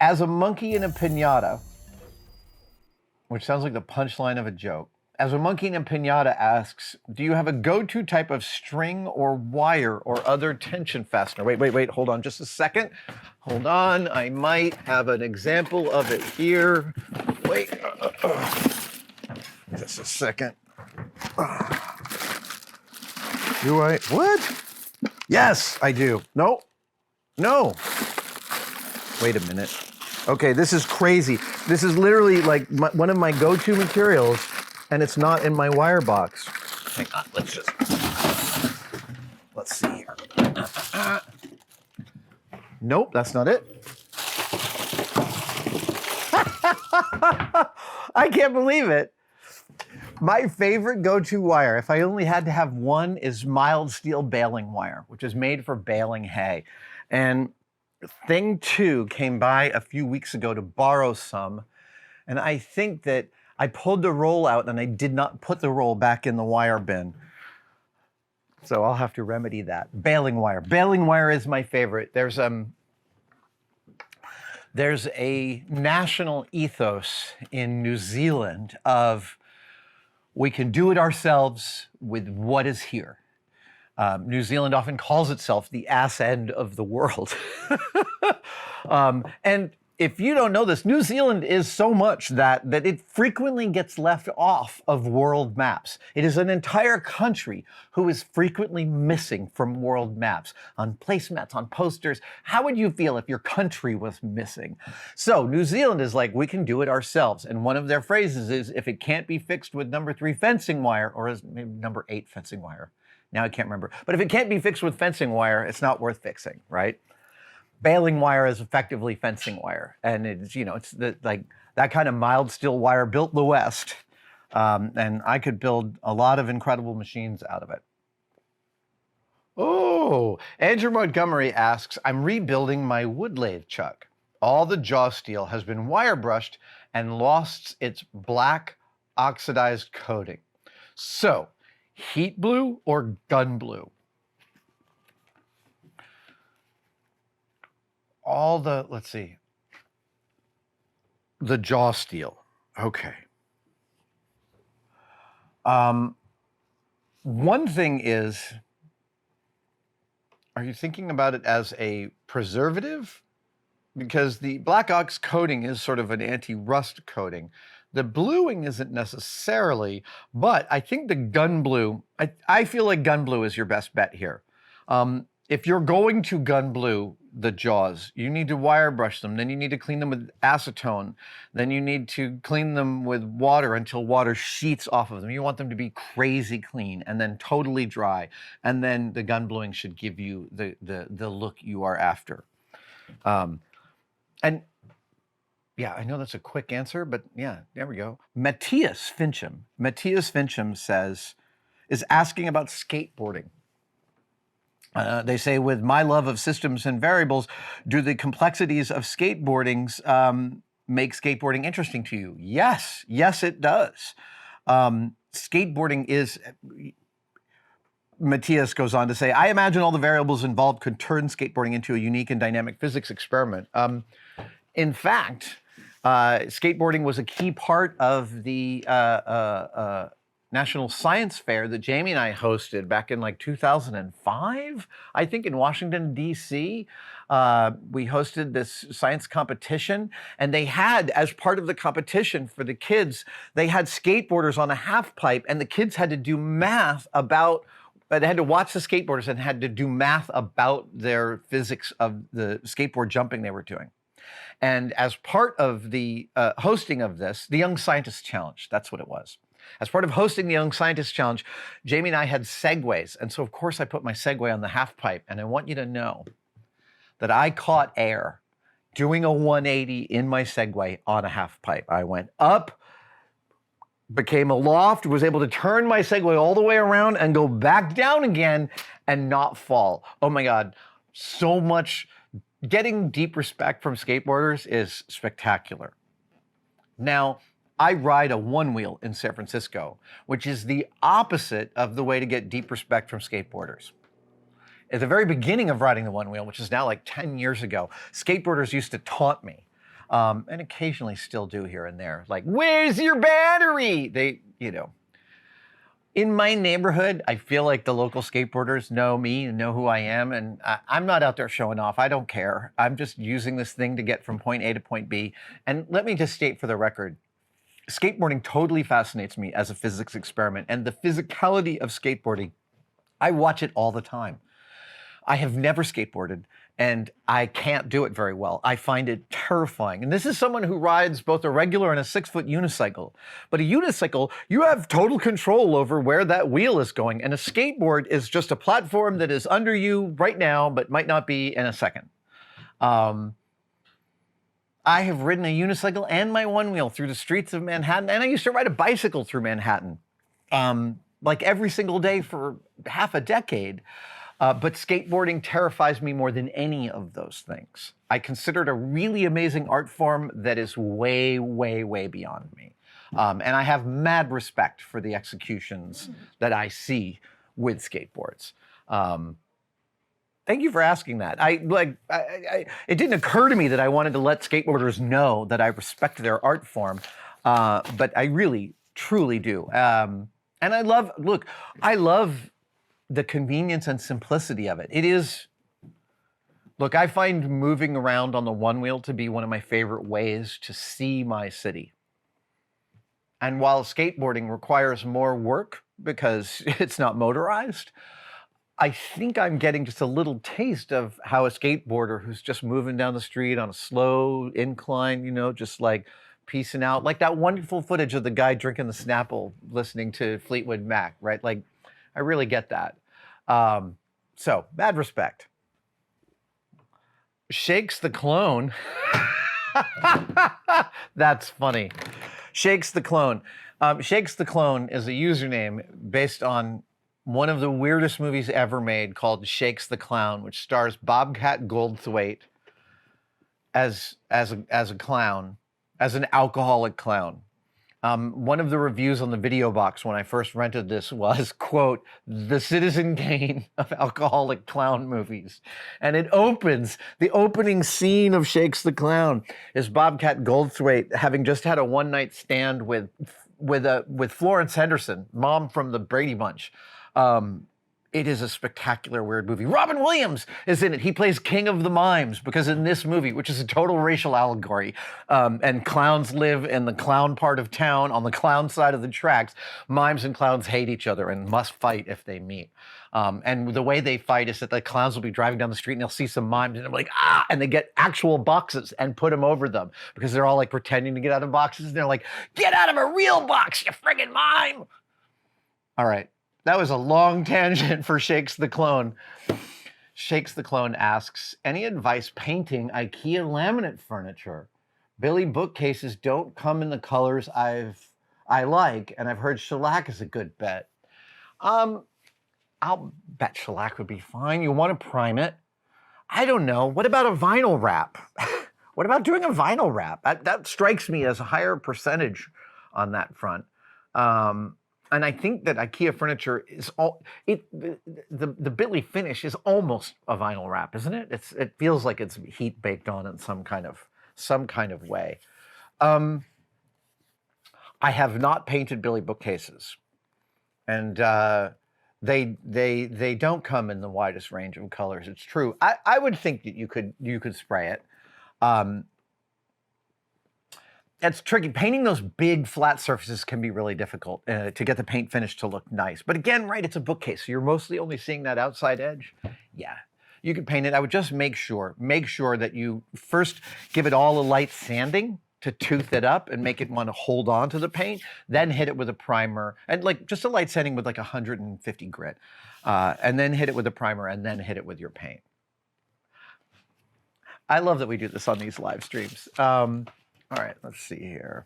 As a monkey in a pinata, which sounds like the punchline of a joke, as a monkey in a pinata asks, do you have a go-to type of string or wire or other tension fastener? Wait, hold on just a second. Hold on, I might have an example of it here. Wait, just a second. Do I, what? Yes, I do. No. Wait a minute. Okay, this is crazy. This is literally like one of my go-to materials, and it's not in my wire box. Hang on, let's see here. Nope, that's not it. I can't believe it. My favorite go-to wire, if I only had to have one, is mild steel baling wire, which is made for baling hay. And Thing 2 came by a few weeks ago to borrow some, and I think that I pulled the roll out and I did not put the roll back in the wire bin. So I'll have to remedy that. Baling wire. Baling wire is my favorite. There's a national ethos in New Zealand of we can do it ourselves with what is here. New Zealand often calls itself the ass end of the world. And if you don't know this, New Zealand is so much that it frequently gets left off of world maps. It is an entire country who is frequently missing from world maps, on placemats, on posters. How would you feel if your country was missing? So New Zealand is like, we can do it ourselves. And one of their phrases is, if it can't be fixed with number 3 fencing wire, or is maybe number 8 fencing wire. Now I can't remember. But if it can't be fixed with fencing wire, it's not worth fixing, right? Baling wire is effectively fencing wire. And it's, it's like that kind of mild steel wire built the West. And I could build a lot of incredible machines out of it. Oh, Andrew Montgomery asks, I'm rebuilding my wood lathe chuck. All the jaw steel has been wire brushed and lost its black oxidized coating. So, heat blue or gun blue? Let's see. The jaw steel. Okay. One thing is, are you thinking about it as a preservative? Because the black ox coating is sort of an anti-rust coating. The bluing isn't necessarily, but I think the gun blue, I feel like gun blue is your best bet here. If you're going to gun blue the jaws, you need to wire brush them, then you need to clean them with acetone, then you need to clean them with water until water sheets off of them. You want them to be crazy clean and then totally dry, and then the gun bluing should give you the look you are after. And yeah, I know that's a quick answer, but yeah, there we go. Mattius Fincham is asking about skateboarding. They say, with my love of systems and variables, do the complexities of skateboarding make skateboarding interesting to you? Yes, it does. Skateboarding is, Mattius goes on to say, I imagine all the variables involved could turn skateboarding into a unique and dynamic physics experiment. In fact, skateboarding was a key part of the National Science Fair that Jamie and I hosted back in like 2005, I think, in Washington, D.C. We hosted this science competition, and they had, as part of the competition for the kids, they had skateboarders on a half pipe, and the kids had to do math about, they had to watch the skateboarders and had to do math about their physics of the skateboard jumping they were doing. And as part of the hosting of this, the Young Scientist Challenge, that's what it was. As part of hosting the Young Scientist Challenge, Jamie and I had segways. And so, of course, I put my Segway on the half pipe. And I want you to know that I caught air doing a 180 in my Segway on a half pipe. I went up, became aloft, was able to turn my Segway all the way around and go back down again and not fall. Oh my God, so much. Getting deep respect from skateboarders is spectacular. Now, I ride a one wheel in San Francisco, which is the opposite of the way to get deep respect from skateboarders. At the very beginning of riding the one wheel, which is now like 10 years ago, skateboarders used to taunt me. and occasionally still do here and there. Like, where's your battery? They, in my neighborhood, I feel like the local skateboarders know me and know who I am, and I'm not out there showing off. I don't care. I'm just using this thing to get from point A to point B. And let me just state for the record, skateboarding totally fascinates me as a physics experiment, and the physicality of skateboarding, I watch it all the time. I have never skateboarded, and I can't do it very well. I find it terrifying. And this is someone who rides both a regular and a 6-foot unicycle. But a unicycle, you have total control over where that wheel is going. And a skateboard is just a platform that is under you right now, but might not be in a second. I have ridden a unicycle and my one wheel through the streets of Manhattan, and I used to ride a bicycle through Manhattan, like every single day for half a decade. But skateboarding terrifies me more than any of those things. I consider it a really amazing art form that is way, way, way beyond me. And I have mad respect for the executions that I see with skateboards. Thank you for asking that. It didn't occur to me that I wanted to let skateboarders know that I respect their art form, but I really, truly do. And I love the convenience and simplicity of it. I find moving around on the one wheel to be one of my favorite ways to see my city. And while skateboarding requires more work because it's not motorized, I think I'm getting just a little taste of how a skateboarder who's just moving down the street on a slow incline, just like piecing out, like that wonderful footage of the guy drinking the Snapple listening to Fleetwood Mac, right? Like, I really get that. So, mad respect. Shakes the Clone. That's funny. Shakes the Clone. Shakes the Clone is a username based on one of the weirdest movies ever made called Shakes the Clown, which stars Bobcat Goldthwait as a clown, as an alcoholic clown. One of the reviews on the video box when I first rented this was, quote, "the Citizen Kane of alcoholic clown movies." And it opens, the opening scene of Shakes the Clown is Bobcat Goldthwait having just had a one-night stand with Florence Henderson, mom from the Brady Bunch. It is a spectacular, weird movie. Robin Williams is in it. He plays King of the Mimes because in this movie, which is a total racial allegory, and clowns live in the clown part of town on the clown side of the tracks, mimes and clowns hate each other and must fight if they meet. And the way they fight is that the clowns will be driving down the street and they'll see some mimes and they're like, ah, and they get actual boxes and put them over them because they're all like pretending to get out of boxes. And they're like, get out of a real box, you friggin' mime. All right. That was a long tangent for Shakes the Clone. Shakes the Clone asks, any advice painting IKEA laminate furniture? Billy bookcases don't come in the colors I like, and I've heard shellac is a good bet. I'll bet shellac would be fine. You want to prime it? I don't know. What about a vinyl wrap? What about doing a vinyl wrap? That strikes me as a higher percentage on that front. And I think that IKEA furniture is the Billy finish is almost a vinyl wrap, isn't it? It feels like it's heat baked on in some kind of way. I have not painted Billy bookcases, and they don't come in the widest range of colors. It's true. I would think that you could spray it. It's tricky. Painting those big flat surfaces can be really difficult to get the paint finish to look nice. But again, right, it's a bookcase, so you're mostly only seeing that outside edge. Yeah, you could paint it. I would just make sure that you first give it all a light sanding to tooth it up and make it want to hold on to the paint, then hit it with a primer, and like just a light sanding with like 150 grit, and then hit it with a primer, and then hit it with your paint. I love that we do this on these live streams. All right, let's see here.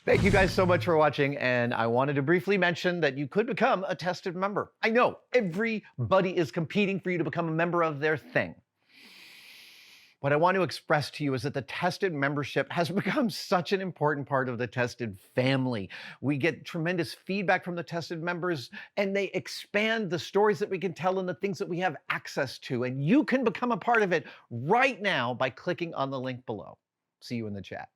Thank you guys so much for watching, and I wanted to briefly mention that you could become a tested member. I know, everybody is competing for you to become a member of their thing. What I want to express to you is that the Tested membership has become such an important part of the Tested family. We get tremendous feedback from the Tested members, and they expand the stories that we can tell and the things that we have access to. And you can become a part of it right now by clicking on the link below. See you in the chat.